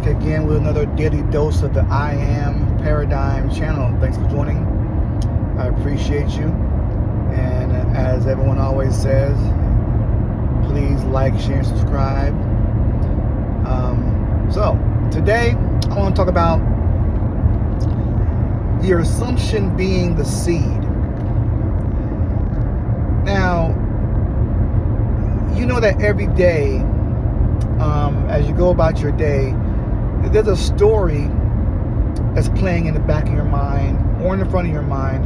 back again with another daily dose of the I Am Paradigm channel. Thanks for joining. I appreciate you. And as everyone always says, please like, share, and subscribe. So today I want to talk about your assumption being the seed. Now, you know that every day, as you go about your day, there's a story that's playing in the back of your mind or in the front of your mind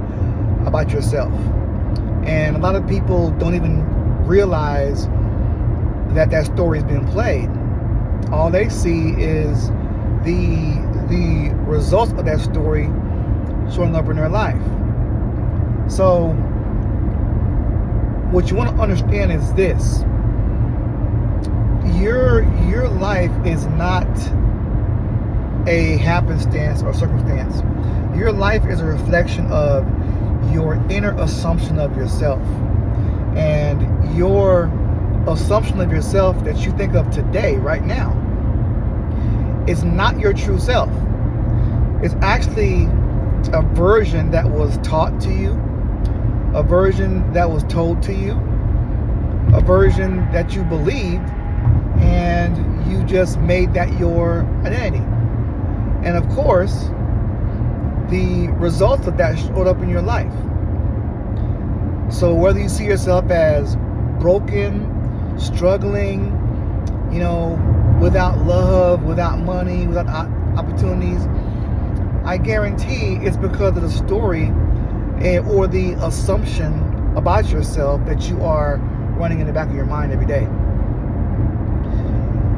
about yourself. And a lot of people don't even realize that that story is being played. All they see is the results of that story showing up in their life. So what you want to understand is this: your life is not a happenstance or circumstance. Your life is a reflection of your inner assumption of yourself. And your assumption of yourself that you think of today, right now, is not your true self. It's actually a version that was taught to you, a version that was told to you, a version that you believed, and you just made that your identity. And of course, the results of that showed up in your life. So whether you see yourself as broken, struggling, without love, without money, without opportunities, I guarantee it's because of the story or the assumption about yourself that you are running in the back of your mind every day.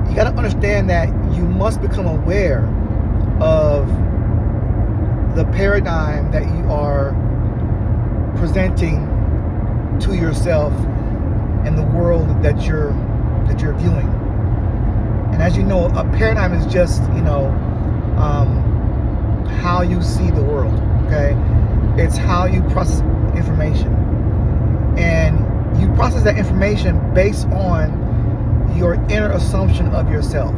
You got to understand that you must become aware of the paradigm that you are presenting to yourself and the world that you're viewing. And as you know, a paradigm is just how you see the world. Okay, it's how you process information, and you process that information based on your inner assumption of yourself.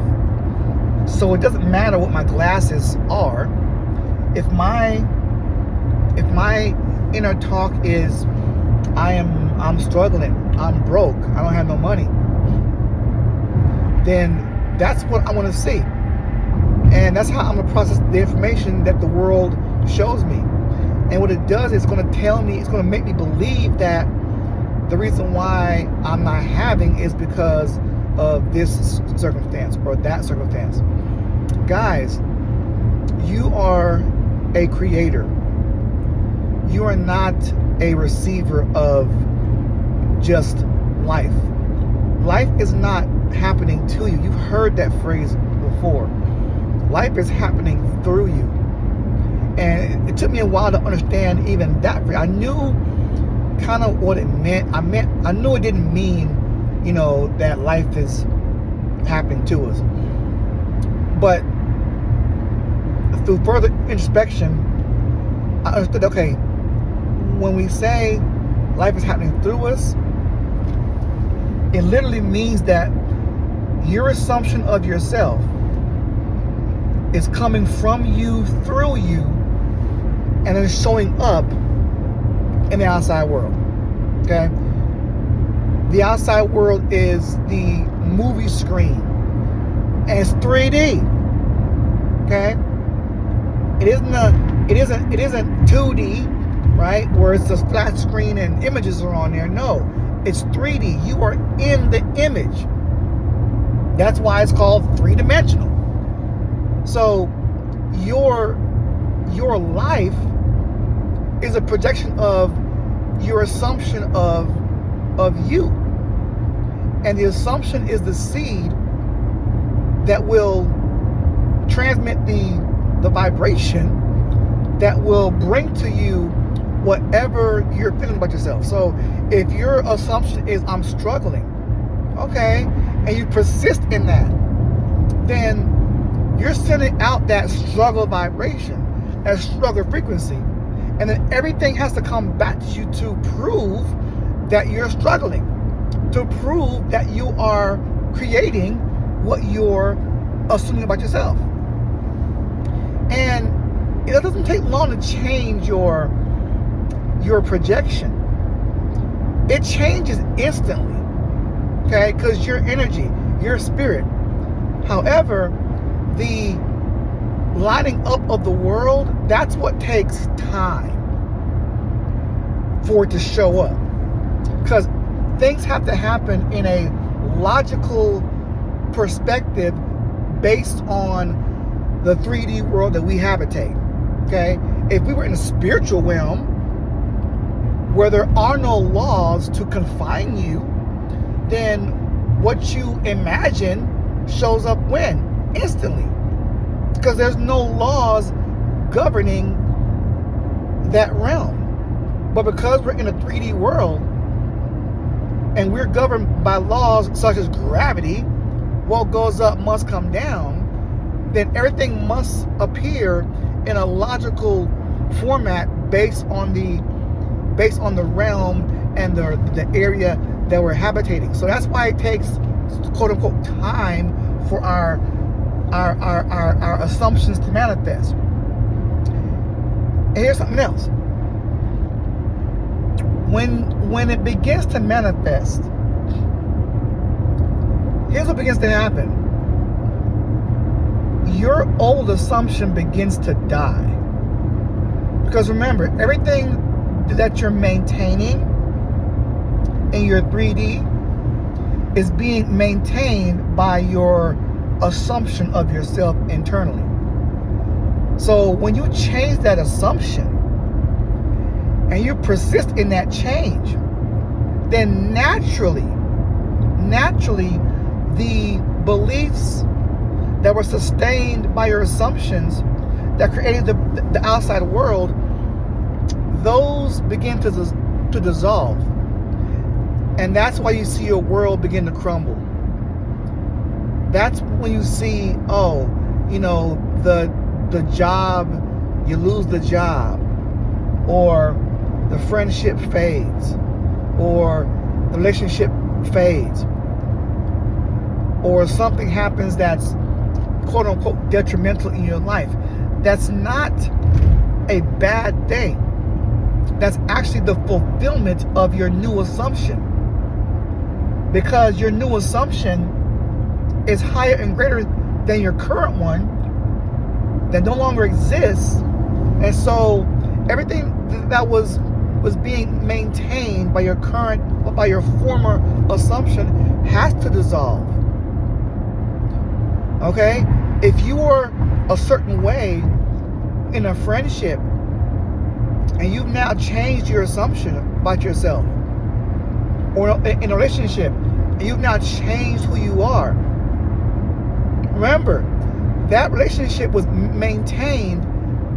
So it doesn't matter what my glasses are. If my inner talk is I'm struggling, I'm broke, I don't have no money, then that's what I want to see. And that's how I'm going to process the information that the world shows me. And what it does is it's going to tell me, it's going to make me believe that the reason why I'm not having is because of this circumstance or that circumstance. Guys, you are a creator. You are not a receiver of just life. Life is not happening to you. You've heard that phrase before. Life is happening through you. And it took me a while to understand even that. I knew kind of what it meant. I knew it didn't mean, that life is happening to us. But through further introspection, I understood, okay, when we say life is happening through us, it literally means that your assumption of yourself is coming from you, through you, and then showing up in the outside world. Okay? The outside world is the movie screen, and it's 3D. Okay? It isn't 2D, right? Where it's a flat screen and images are on there. No, it's 3D. You are in the image. That's why it's called three-dimensional. So your life is a projection of your assumption of you. And the assumption is the seed that will transmit the vibration that will bring to you whatever you're feeling about yourself. So if your assumption is I'm struggling, okay, and you persist in that, then you're sending out that struggle vibration, that struggle frequency. And then everything has to come back to you to prove that you're struggling, to prove that you are creating what you're assuming about yourself. And it doesn't take long to change your projection. It changes instantly, okay? Because your energy, your spirit. However, the lining up of the world, that's what takes time for it to show up. Because things have to happen in a logical perspective based on the 3D world that we habitate, okay? If we were in a spiritual realm where there are no laws to confine you, then what you imagine shows up when? Instantly. Because there's no laws governing that realm. But because we're in a 3D world and we're governed by laws such as gravity, what goes up must come down, then everything must appear in a logical format based on the realm and the area that we're habitating. So that's why it takes, quote unquote, time for our assumptions to manifest. And here's something else. When it begins to manifest, here's what begins to happen. Your old assumption begins to die. Because remember, everything that you're maintaining in your 3D is being maintained by your assumption of yourself internally. So when you change that assumption and you persist in that change, then naturally the beliefs that were sustained by your assumptions that created the outside world, those begin to dissolve. And that's why you see your world begin to crumble. That's when you see, the job, you lose the job, or the friendship fades, or the relationship fades, or something happens that's quote unquote detrimental in your life. That's not a bad thing. That's actually the fulfillment of your new assumption. Because your new assumption is higher and greater than your current one that no longer exists. And so everything that was being maintained by your former assumption has to dissolve. Okay? If you were a certain way in a friendship and you've now changed your assumption about yourself, or in a relationship and you've now changed who you are, remember, that relationship was maintained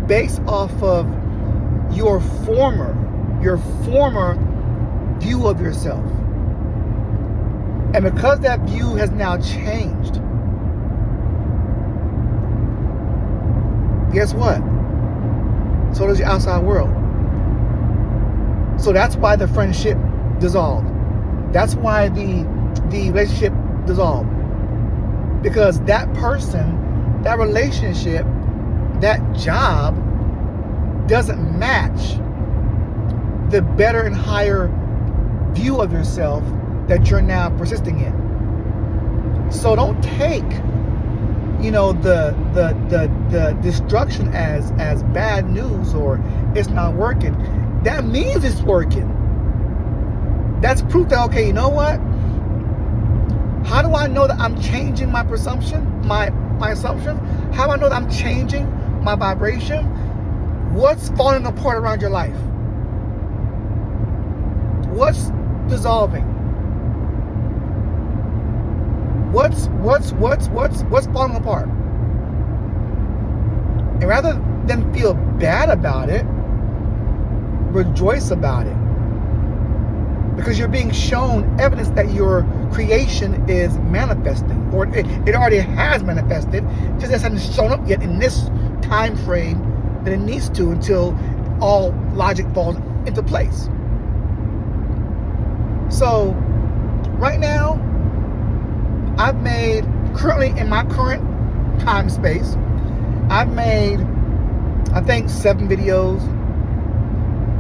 based off of your former view of yourself. And because that view has now changed, guess what? So does your outside world. So that's why the friendship dissolved. That's why the relationship dissolved. Because that person, that relationship, that job doesn't match the better and higher view of yourself that you're now persisting in. So don't take, the destruction as bad news or it's not working. That means it's working. That's proof that, okay, you know what? How do I know that I'm changing my presumption, my assumption? How do I know that I'm changing my vibration? What's falling apart around your life? What's dissolving? What's falling apart? And rather than feel bad about it, rejoice about it. Because you're being shown evidence that your creation is manifesting, or it already has manifested, just it hasn't shown up yet in this time frame that it needs to until all logic falls into place. So right now, currently in my current time space, I've made I think 7 videos,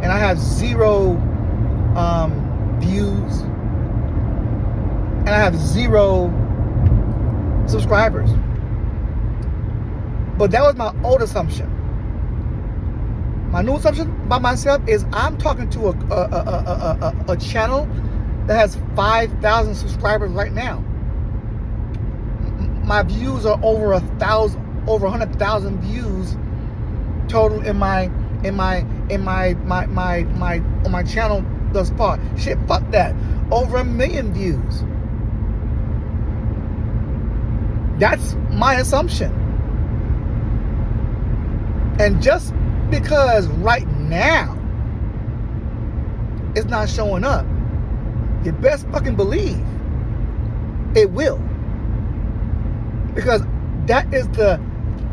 and I have 0 views, and I have 0 subscribers. But that was my old assumption. My new assumption about myself is I'm talking to a channel that has 5,000 subscribers right now. My views are over 100,000 views total on my channel thus far. Shit, fuck that. Over 1 million views. That's my assumption. And just because right now it's not showing up, you best fucking believe it will. Because that is the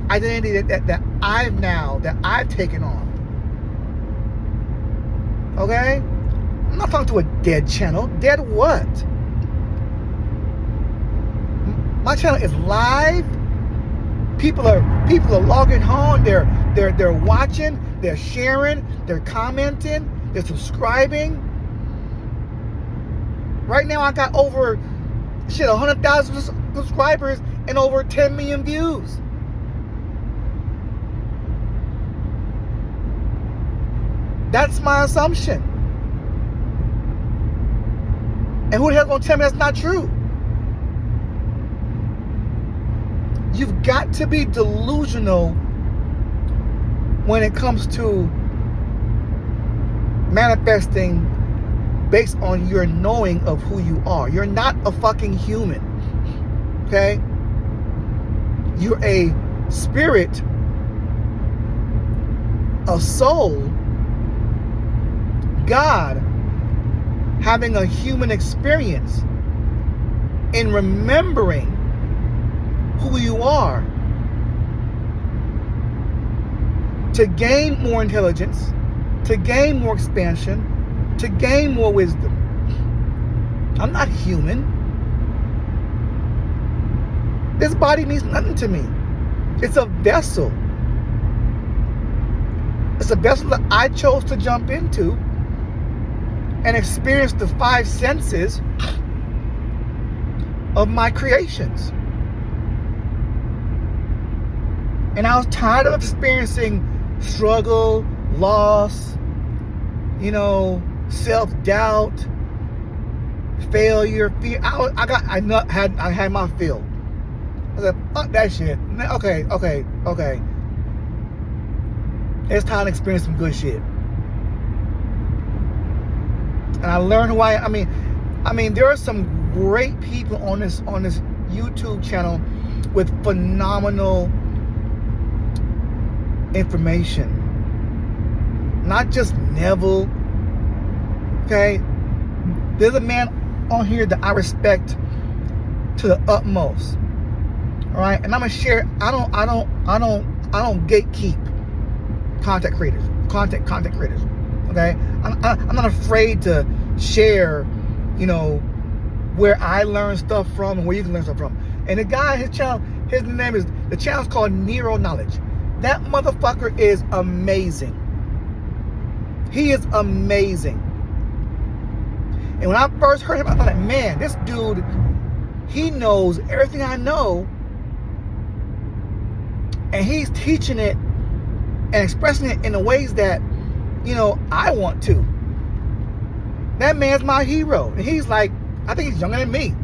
identity that I've taken on. Okay? I'm not talking to a dead channel. Dead what? My channel is live. People are logging on. They're watching. They're sharing. They're commenting. They're subscribing. Right now, I got over 100,000 subscribers and over 10 million views. That's my assumption. And who the hell's gonna tell me that's not true? You've got to be delusional when it comes to manifesting based on your knowing of who you are. You're not a fucking human. Okay? You're a spirit, a soul, God having a human experience in remembering who you are to gain more intelligence, to gain more expansion, to gain more wisdom. I'm not human. This body means nothing to me. It's a vessel. It's a vessel that I chose to jump into and experience the 5 senses of my creations. And I was tired of experiencing struggle, loss, self-doubt, failure, fear. I had my fill. I said, fuck that shit. Okay. It's time to experience some good shit. And I learned who I mean, there are some great people on this YouTube channel with phenomenal information. Not just Neville. Okay? There's a man on here that I respect to the utmost. All right? And I'm gonna share. I don't gatekeep content creators. Okay? I'm not afraid to share, where I learn stuff from and where you can learn stuff from. And the guy, the channel's called Nero Knowledge. That motherfucker is amazing. He is amazing. And when I first heard him, I thought, like, man, this dude, he knows everything I know, and he's teaching it and expressing it in the ways that, I want to. That man's my hero. And he's like, I think he's younger than me.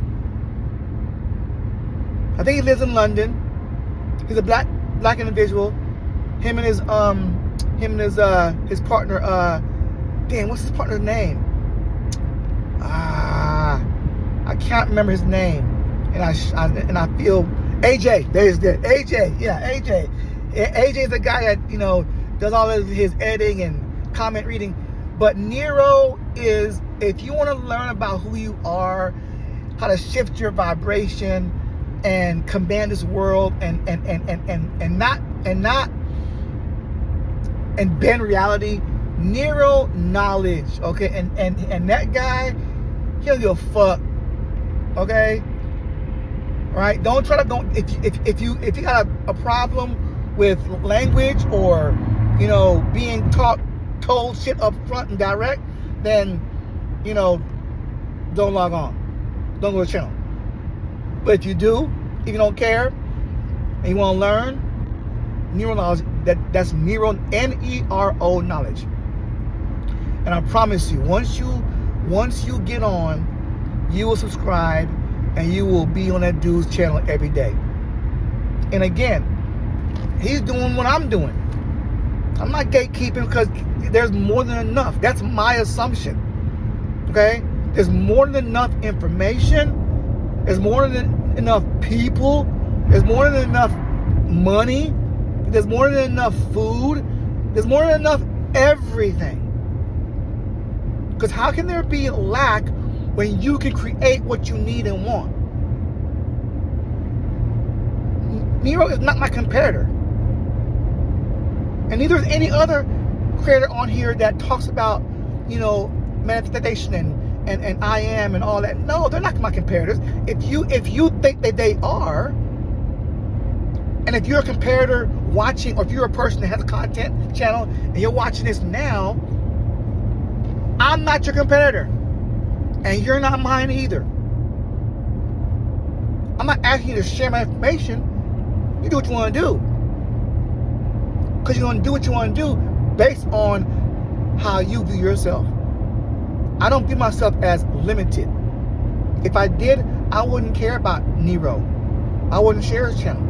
I think he lives in London. He's a black individual. Him and his partner, what's his partner's name? I can't remember his name. And I feel AJ. There's the AJ. Yeah, AJ. AJ is the guy that, does all of his editing and comment reading. But Nero is, if you want to learn about who you are, how to shift your vibration and command this world and bend reality, Nero Knowledge, okay? And that guy, he don't give a fuck, okay? All right? Don't if you got a problem with language or being told shit up front and direct, then, don't log on. Don't go to the channel. But if you do, if you don't care, and you want to learn Nero knowledge, that's Nero, Nero knowledge. And I promise you, once you get on, you will subscribe, and you will be on that dude's channel every day. And again, he's doing what I'm doing. I'm not gatekeeping, because there's more than enough. That's my assumption. Okay? There's more than enough information. There's more than enough people. There's more than enough money. There's more than enough food. There's more than enough everything. Because how can there be lack when you can create what you need and want? Nero is not my competitor. And neither is any other creator on here that talks about, manifestation and I am and all that. No, they're not my competitors. If you think that they are, and if you're a competitor watching, or if you're a person that has a content channel and you're watching this now, I'm not your competitor. And you're not mine either. I'm not asking you to share my information. You do what you want to do. Because you're going to do what you want to do based on how you view yourself. I don't view myself as limited. If I did, I wouldn't care about Nero. I wouldn't share his channel.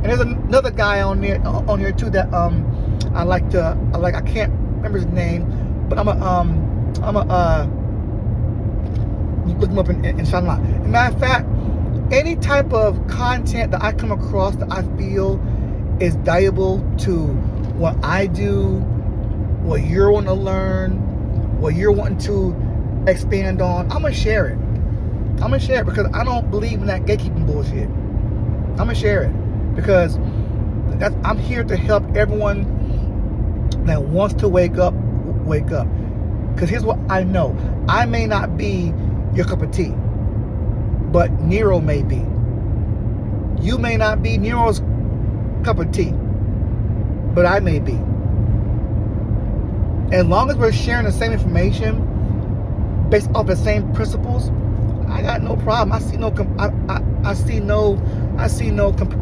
And there's another guy on here too that I can't remember his name, but I'm a look him up in Shanghai. As a matter of fact, any type of content that I come across that I feel is valuable to what I do, what you're wanting to learn, what you're wanting to expand on, I'm going to share it. I'm going to share it because I don't believe in that gatekeeping bullshit. I'm going to share it because I'm here to help everyone that wants to wake up. Because here's what I know. I may not be your cup of tea, but Nero may be. You may not be Nero's cup of tea, but I may be. As long as we're sharing the same information based off the same principles, I got no problem. I see no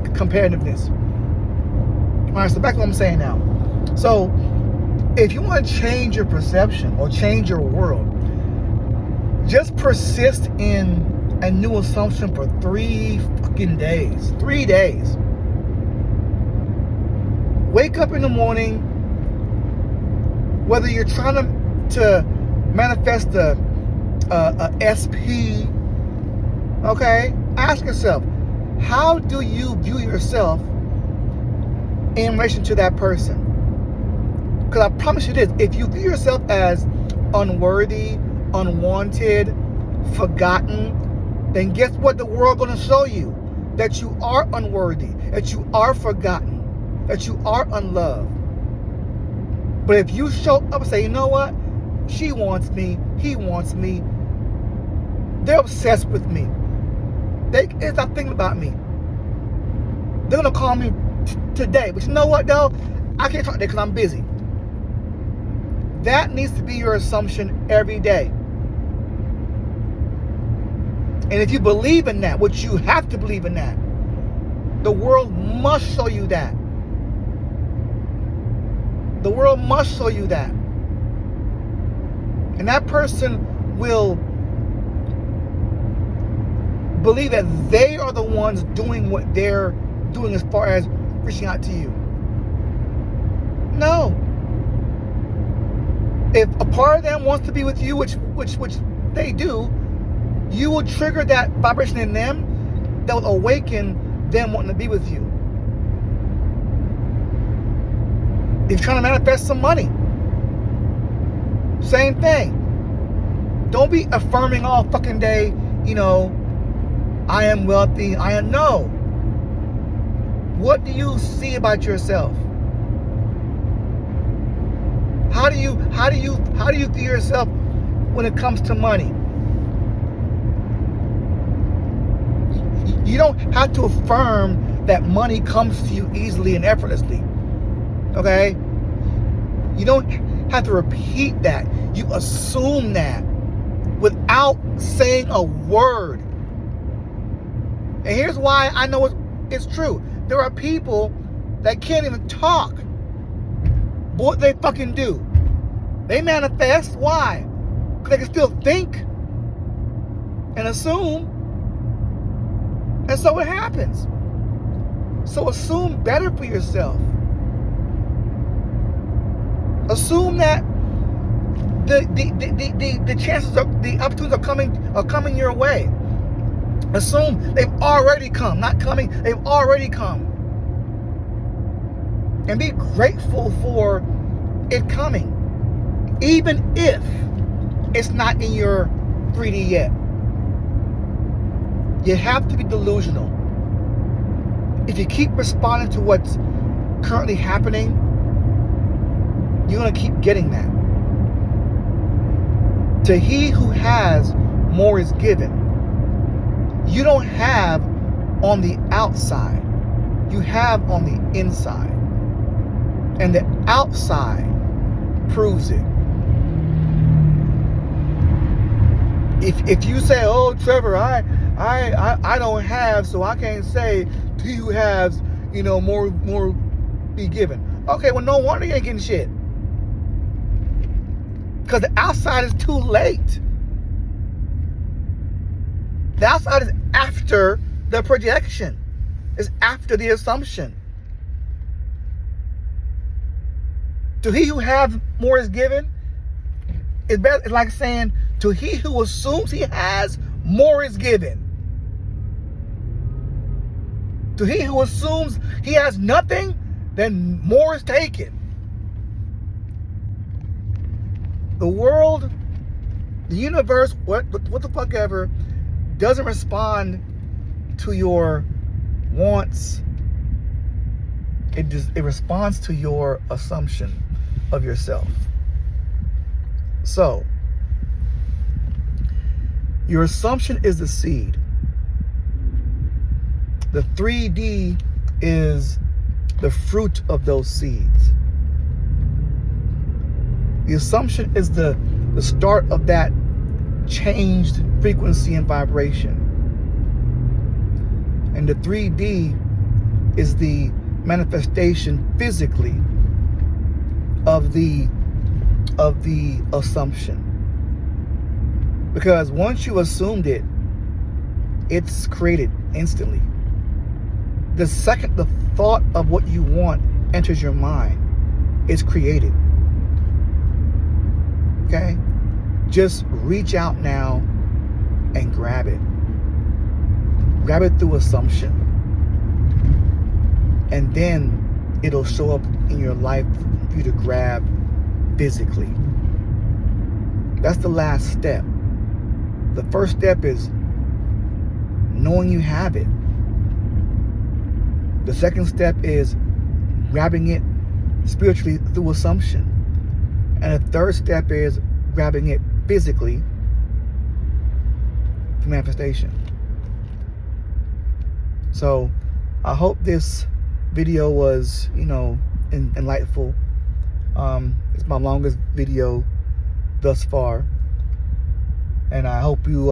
competitiveness. All right, so back to what I'm saying now. So, if you want to change your perception or change your world, just persist in a new assumption for 3 fucking days. 3 days. Wake up in the morning, whether you're trying to manifest a SP, okay? Ask yourself, how do you view yourself in relation to that person? Because I promise you this, if you view yourself as unworthy, unwanted, forgotten, then guess what the world going to show you? That you are unworthy, that you are forgotten, that you are unloved. But if you show up and say, you know what? She wants me, he wants me, they're obsessed with me, they stop thinking about me, they're going to call me today. But you know what though? I can't talk today because I'm busy. That needs to be your assumption every day. And if you believe in that, which you have to believe in that, the world must show you that. The world must show you that. And that person will believe that they are the ones doing what they're doing as far as reaching out to you. No. If a part of them wants to be with you, which they do, you will trigger that vibration in them that will awaken them wanting to be with you. If you're trying to manifest some money, same thing. Don't be affirming all fucking day, I am wealthy, I am, no. What do you see about yourself? How do you view yourself when it comes to money? You don't have to affirm that money comes to you easily and effortlessly. Okay? You don't have to repeat that. You assume that without saying a word. And here's why I know it's true. There are people that can't even talk. But what they fucking do? They manifest. Why? Because they can still think and assume. And so it happens. So assume better for yourself. Assume that the chances of the opportunities are coming your way. Assume they've already come, not coming, they've already come. And be grateful for it coming, even if it's not in your 3D yet. You have to be delusional. If you keep responding to what's currently happening, you're going to keep getting that. To he who has, more is given. You don't have on the outside. You have on the inside. And the outside proves it. If you say, oh, Trevor, I don't have, so I can't say he who has, more be given. Okay, well, no wonder you ain't getting shit. Because the outside is too late. The outside is after the projection. It's after the assumption. To he who has, more is given. It's better. It's like saying, to he who assumes he has, more is given. To he who assumes he has nothing, then more is taken. The world, the universe, what the fuck ever, doesn't respond to your wants. It responds to your assumption of yourself. So, your assumption is the seed. The 3D is the fruit of those seeds. The assumption is the start of that changed frequency and vibration. And the 3D is the manifestation physically of the assumption. Because once you assumed it, it's created instantly. The second the thought of what you want enters your mind, it's created. Okay? Just reach out now and grab it. Grab it through assumption. And then it'll show up in your life for you to grab physically. That's the last step. The first step is knowing you have it. The second step is grabbing it spiritually through assumption. And the third step is grabbing it physically through manifestation. So I hope this video was, enlightful. It's my longest video thus far. And I hope you